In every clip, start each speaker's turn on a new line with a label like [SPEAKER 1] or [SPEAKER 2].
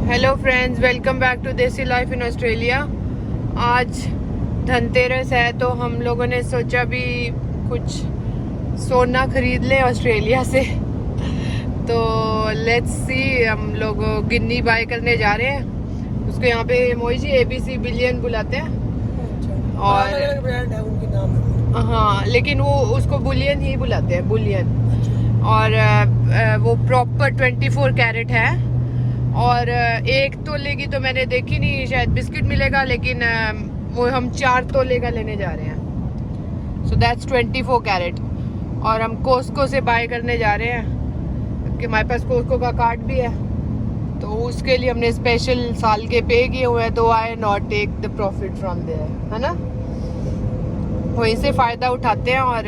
[SPEAKER 1] Hello friends, welcome back to desi life in Australia. आज धनतेरस है तो हम लोगों ने सोचा भी कुछ सोना खरीद लें ऑस्ट्रेलिया से। तो लेट्स सी, हम लोग गिन्नी बाय करने जा रहे हैं। उसको यहाँ पे मोई जी ABC बिलियन बुलाते हैं। और
[SPEAKER 2] अलग ब्रांड है, उनके नाम है।
[SPEAKER 1] हाँ, लेकिन वो उसको बुलियन ही बुलाते हैं, बुलियन। और वो प्रॉपर 24 कैरेट है। और एक तोले की तो मैंने देखी नहीं, शायद बिस्किट मिलेगा, लेकिन वो हम 4 तोले का लेने जा रहे हैं। So that's 24 carat. और हम कोस्को से बाय करने जा रहे हैं कि हमारे पास कोस्को का कार्ड भी है, तो उसके लिए हमने स्पेशल साल के पे किए हुए हैं। तो I not take the profit from there, है ना। वहीं से फ़ायदा उठाते हैं और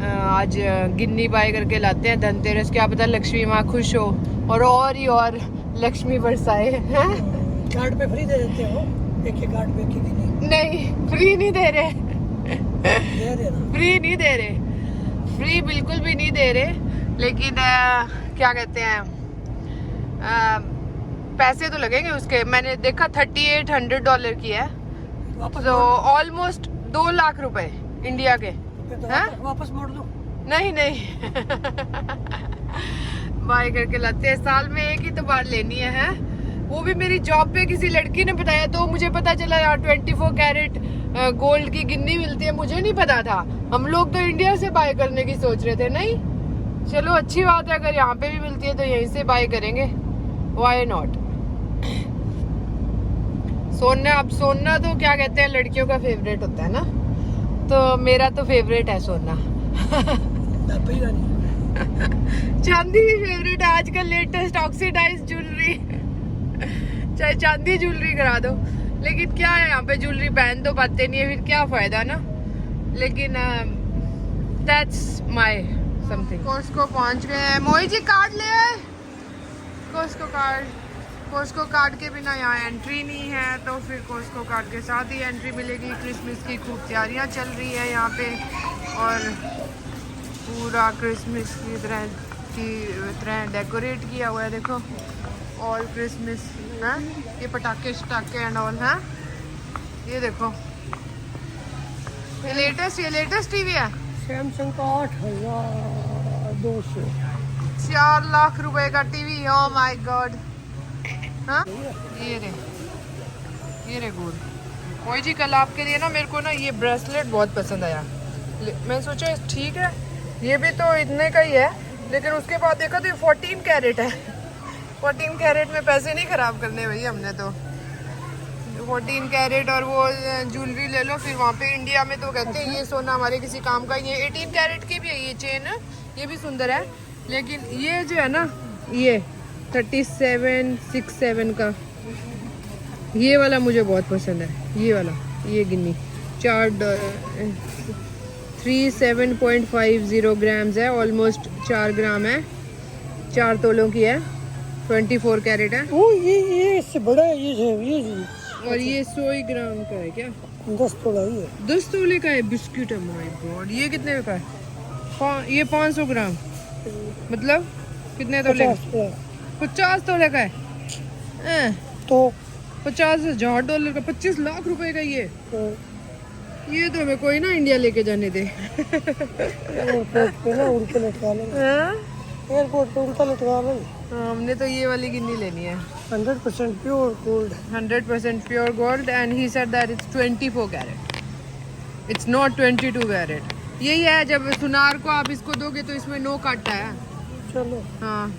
[SPEAKER 1] आज गिन्नी बाय करके लाते हैं। धनतेरस, क्या पता लक्ष्मी माँ खुश हो और ही और लक्ष्मी बरसाए हैं।
[SPEAKER 2] कार्ड पे फ्री दे देते हो, एक कार्ड पे की
[SPEAKER 1] नहीं, फ्री नहीं दे रहे,
[SPEAKER 2] दे देना।
[SPEAKER 1] फ्री नहीं दे रहे, फ्री बिल्कुल भी नहीं दे रहे। लेकिन क्या कहते हैं, पैसे तो लगेंगे उसके। मैंने देखा $3,800 की है, तो ऑलमोस्ट 2 लाख रुपए इंडिया के।
[SPEAKER 2] वापस मोड़ दो।
[SPEAKER 1] नहीं बाय करके लाते हैं। साल में एक ही तो बार लेनी है। वो भी मेरी जॉब पे किसी लड़की ने बताया, तो मुझे पता चला यार 24 कैरेट गोल्ड की गिन्नी मिलती है। मुझे नहीं पता था। हम लोग तो इंडिया से बाय करने की सोच रहे थे। नहीं, चलो अच्छी बात है, अगर यहाँ पे भी मिलती है तो यहीं से बाय करेंगे, व्हाई नॉट। सोना, अब सोना तो क्या कहते हैं, लड़कियों का फेवरेट होता है ना, तो मेरा तो फेवरेट है सोना। चांदी भी फेवरेट है। आजकल लेटेस्ट ऑक्सीडाइज ज्वेलरी, चाहे चांदी ज्वेलरी करा दो, लेकिन क्या है, यहाँ पे ज्वेलरी पहन तो पाते नहीं है, फिर क्या फायदा ना। लेकिन दैट्स माय समथिंग। कोस्को पहुंच गए हैं। मोई जी कार्ड ले आए, कोस्को कार्ड। कोस्को कार्ड के बिना यहाँ एंट्री नहीं है, तो फिर कोस्को कार्ड के साथ ही एंट्री मिलेगी। क्रिसमस की खूब तैयारियाँ चल रही है यहाँ पे, और पूरा क्रिसमस की तरह डेकोरेट किया हुआ है। देखो, ऑल क्रिसमस है, ये पटाखे शटाखे एंड ऑल हैं। ये देखो, ये लेटेस्ट टीवी है।
[SPEAKER 2] सैमसंग का 8,200।
[SPEAKER 1] 4 लाख रुपए का टीवी। Oh my God. हाँ, ये रे गुड। कोई जी, कल आपके लिए ना, मेरे को ना ये ब्रेसलेट बहुत पसंद आया। मैं सोचा ठीक है, ये भी तो इतने का ही है, लेकिन उसके बाद देखा तो ये 14 कैरेट है। 14 कैरेट में पैसे नहीं खराब करने भाई हमने तो। 14 कैरेट और वो ज्वेलरी ले लो, फिर वहाँ पे इंडिया में तो कहते हैं ये सोना हमारे किसी काम का। ये 18 कैरेट की भी है ये चेन, ये भी सुंदर है। लेकिन ये जो है ना, ये 3767 का, ये वाला मुझे बहुत पसंद है। ये वाला, ये गिन्नी 37.50 ग्राम्स है, ऑलमोस्ट 4 ग्राम है, 4 तोलों की है, 24 कैरेट है।
[SPEAKER 2] वो ये इससे बड़ा है, ये
[SPEAKER 1] और ये 100 ग्राम का है। क्या
[SPEAKER 2] 10 तोला ही है।
[SPEAKER 1] 10 तोले का है। बिस्किट है, माय गॉड। ये कितने का है? ये 500 ग्राम, मतलब कितने तोले? 50 तोले का है।
[SPEAKER 2] तो
[SPEAKER 1] $50,000 का, 25 लाख रुपए का ये तो हमें कोई ना इंडिया लेके जाने दे।
[SPEAKER 2] एयरपोर्ट पे ना उनके लटका लेंगे। एयरपोर्ट पे उनका लटका लेंगे।
[SPEAKER 1] हमने तो ये वाली गिन्नी लेनी है।
[SPEAKER 2] 100% pure gold.
[SPEAKER 1] 100% pure gold, and he said that it's 24 carat, it's not 22 carat. यही है, जब सुनार को आप इसको दोगे तो इसमें नो काटता है।
[SPEAKER 2] चलो,
[SPEAKER 1] हाँ,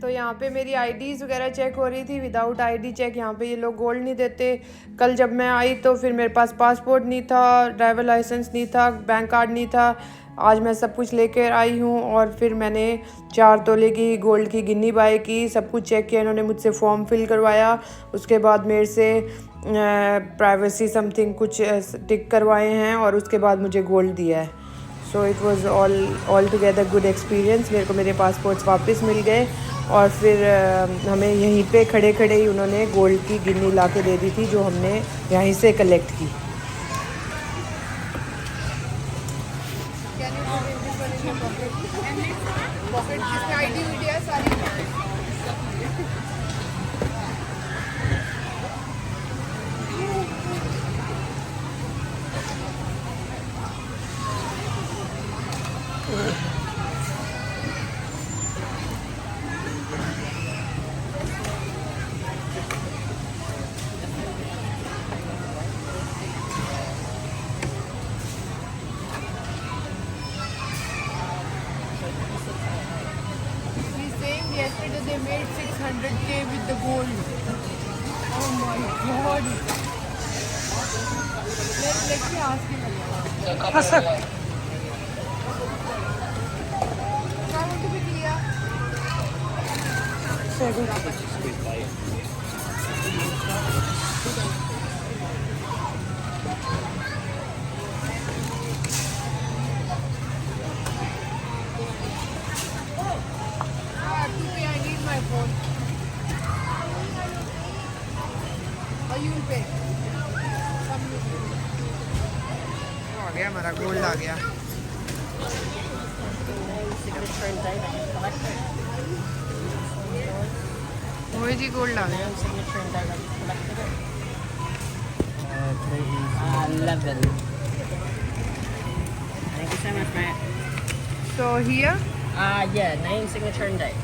[SPEAKER 1] तो यहाँ पे मेरी आईडीज़ वगैरह चेक हो रही थी। विदाउट आईडी चेक यहाँ पे ये लोग गोल्ड नहीं देते। कल जब मैं आई तो फिर मेरे पास पासपोर्ट नहीं था, ड्राइवर लाइसेंस नहीं था, बैंक कार्ड नहीं था। आज मैं सब कुछ लेकर आई हूँ, और फिर मैंने 4 तोले की गोल्ड की गिन्नी बाय की। सब कुछ चेक किया, इन्होंने मुझसे फॉर्म फिल करवाया। उसके बाद मेरे से प्राइवेसी समथिंग कुछ टिक करवाए हैं, और उसके बाद मुझे गोल्ड दिया है। So it was all together good experience. मेरे को मेरे पासपोर्ट्स वापस मिल गए, और फिर हमें यहीं पे खड़े खड़े ही उन्होंने गोल्ड की गिन्नी ला के दे दी थी, जो हमने यहीं से कलेक्ट की। पॉकेट जिसमें आईडी वीडी है सारी। Yesterday they made 600K with the gold. Oh my god. Let me ask him.
[SPEAKER 2] Asad.
[SPEAKER 1] I want to be clear. I need my phone. Or you will pay. आ गया हमारा gold आ गया। वही जी gold आ गया।
[SPEAKER 2] 11. Thank you so much, Matt.
[SPEAKER 1] So here.
[SPEAKER 2] Yeah, name, signature, and date.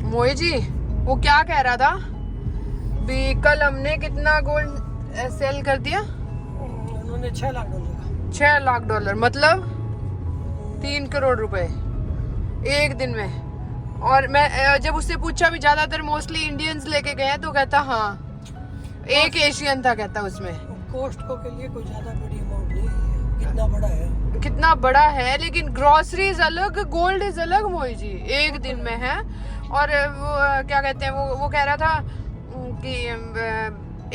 [SPEAKER 1] मोए जी वो क्या कह रहा था भी कल हमने कितना गोल्ड सेल कर दिया?
[SPEAKER 2] उन्होंने $6 लाख
[SPEAKER 1] 6 लाख डॉलर मतलब 3 करोड़ रुपए एक दिन में। और मैं जब उससे पूछा भी ज्यादातर मोस्टली इंडियंस लेके गए हैं तो कहता हाँ एक एशियन था कहता उसमें।
[SPEAKER 2] कोस्टको के लिए कोई ज्यादा बड़ी अमाउंट नहीं है, कितना बड़ा है,
[SPEAKER 1] कितना बड़ा है, लेकिन ग्रोसरीज अलग गोल्ड इज अलग मोई जी एक दिन में है। और वो क्या कहते हैं वो कह रहा था कि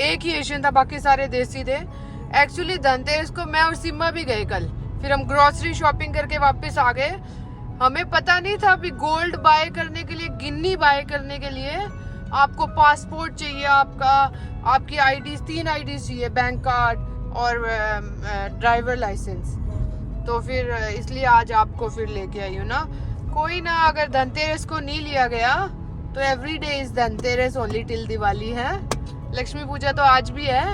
[SPEAKER 1] एक ही एशियन था बाकी सारे देसी थे। एक्चुअली धनतेरस को मैं और सिम्मा भी गए कल, फिर हम ग्रोसरी शॉपिंग करके वापस आ गए। हमें पता नहीं था अभी गोल्ड बाय करने के लिए, गिन्नी बाय करने के लिए आपको पासपोर्ट चाहिए, आपकी आईडी 3 आईडी चाहिए, बैंक कार्ड और ड्राइवर लाइसेंस। तो फिर इसलिए आज आपको फिर लेके आई हूँ ना। कोई ना, अगर धनतेरस को नहीं लिया गया तो every day is Dhanteras only till Diwali है। लक्ष्मी पूजा तो आज भी है,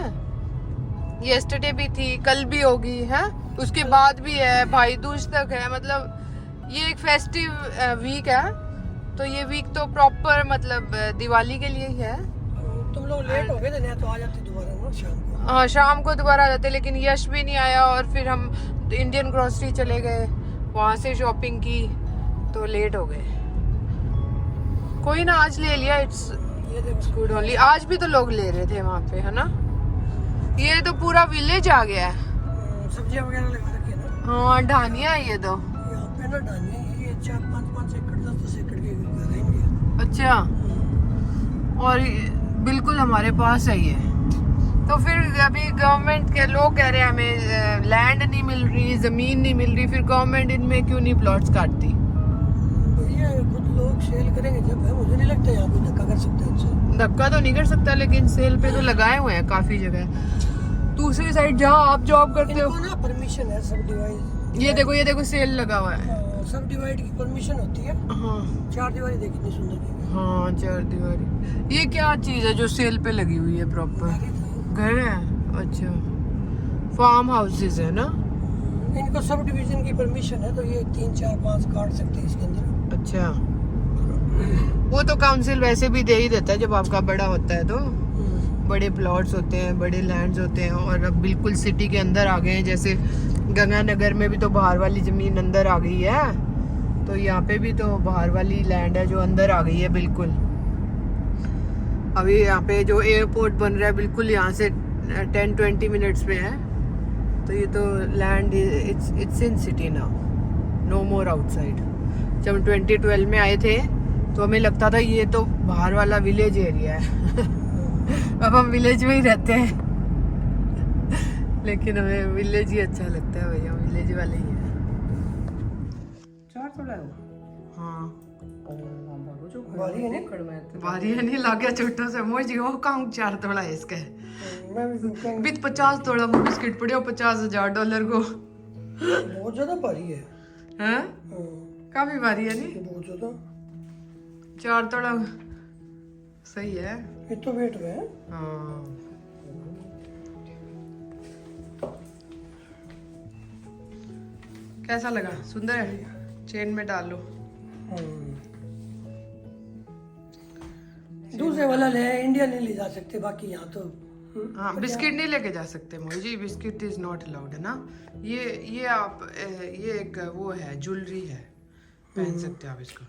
[SPEAKER 1] येस्टरडे भी थी, कल भी होगी है, उसके बाद भी है, भाई दूज तक है। मतलब ये एक फेस्टिव वीक है, तो ये वीक तो प्रॉपर मतलब दिवाली के लिए ही है।
[SPEAKER 2] तुम लोग लेट हो गए थे, तो आ जाते दोबारा ना शाम को।
[SPEAKER 1] हाँ शाम को दोबारा आ जाते, लेकिन यश भी नहीं आया और फिर हम इंडियन ग्रोसरी चले गए, वहाँ से शॉपिंग की तो लेट हो गए। कोई ना, आज ले लिया, इट्स गुड ओनली। आज भी तो लोग ले रहे थे वहाँ पे है ना। ये तो पूरा विलेज आ गया है,
[SPEAKER 2] सब्जियां वगैरह लगा रखी है ना।
[SPEAKER 1] हाँ ढानिया है ये तो,
[SPEAKER 2] यहाँ पे ना ढानिया ये 4-5 एकड़ 10-10 एकड़ के रहेंगे।
[SPEAKER 1] अच्छा, और बिल्कुल हमारे पास है ये। तो फिर अभी गवर्नमेंट के लोग कह रहे हैं हमें लैंड नहीं मिल रही, जमीन नहीं मिल रही, फिर गवर्नमेंट इनमें क्यों नहीं प्लॉट्स काटती?
[SPEAKER 2] ये खुद लोग सेल करेंगे जब है, मुझे नहीं लगता यहाँ कोई धक्का कर सकता है इनसे।
[SPEAKER 1] धक्का तो नहीं कर सकता, लेकिन सेल पे तो लगाए हुए हैं काफी जगह। दूसरी साइड जहाँ आप जॉब करते हो
[SPEAKER 2] ना परमिशन है सब डिवाइड।
[SPEAKER 1] ये देखो सेल लगा हुआ है।
[SPEAKER 2] सब डिवाइड की परमिशन होती है।
[SPEAKER 1] हाँ
[SPEAKER 2] 4 दीवारी देखी कितनी सुंदर की।
[SPEAKER 1] हाँ 4 दीवारी। ये क्या चीज है जो सेल पे लगी हुई है? प्रॉपर घर है? अच्छा, फार्म हाउसेस है ना।
[SPEAKER 2] इनको सब डिवीजन की परमिशन है, तो ये 3, 4, 5 काट सकते हैं इसके अंदर।
[SPEAKER 1] अच्छा, वो तो काउंसिल वैसे भी दे ही देता है जब आपका बड़ा होता है, तो बड़े प्लॉट्स होते हैं, बड़े लैंड्स होते हैं। और अब बिल्कुल सिटी के अंदर आ गए हैं, जैसे गंगानगर में भी तो बाहर वाली जमीन अंदर आ गई है, तो यहाँ पे भी तो बाहर वाली लैंड है जो अंदर आ गई है बिल्कुल। अभी यहाँ पे जो एयरपोर्ट बन रहा है बिल्कुल यहाँ से 10-20 मिनट्स पे है, तो ये तो land it's in city now, no more outside. जब हम 2012 में आए थे तो हमें लगता था ये तो बाहर वाला विलेज एरिया है अब हम विलेज में ही रहते हैं लेकिन हमें विलेज ही अच्छा लगता है भैया, विलेज वाले ही है।
[SPEAKER 2] चार थोड़ा है।
[SPEAKER 1] हाँ
[SPEAKER 2] भारी है ना?
[SPEAKER 1] भारी है नहीं लागे छोटो से मोजी वो काम 4 तोड़ा है इसका
[SPEAKER 2] मैं भी पहन-
[SPEAKER 1] बित 50 तोड़ा में बिस्किट पड़े $50,000 को
[SPEAKER 2] बहुत ज्यादा भारी है।
[SPEAKER 1] हैं
[SPEAKER 2] हाँ,
[SPEAKER 1] काफी भारी है नहीं
[SPEAKER 2] बहुत ज्यादा।
[SPEAKER 1] 4 तोड़ा सही है
[SPEAKER 2] ये तो वेट में है।
[SPEAKER 1] हाँ कैसा लगा सुंदर है चेन में डाल लो
[SPEAKER 2] दूसरे वाला ले इंडिया नहीं ले जा सकते, बाकी यहाँ तो
[SPEAKER 1] हाँ बिस्किट नहीं लेके जा सकते मोजी बिस्किट इज नॉट अलाउड है ना ये आप ये एक वो है ज्वेलरी है पहन सकते हो आप इसको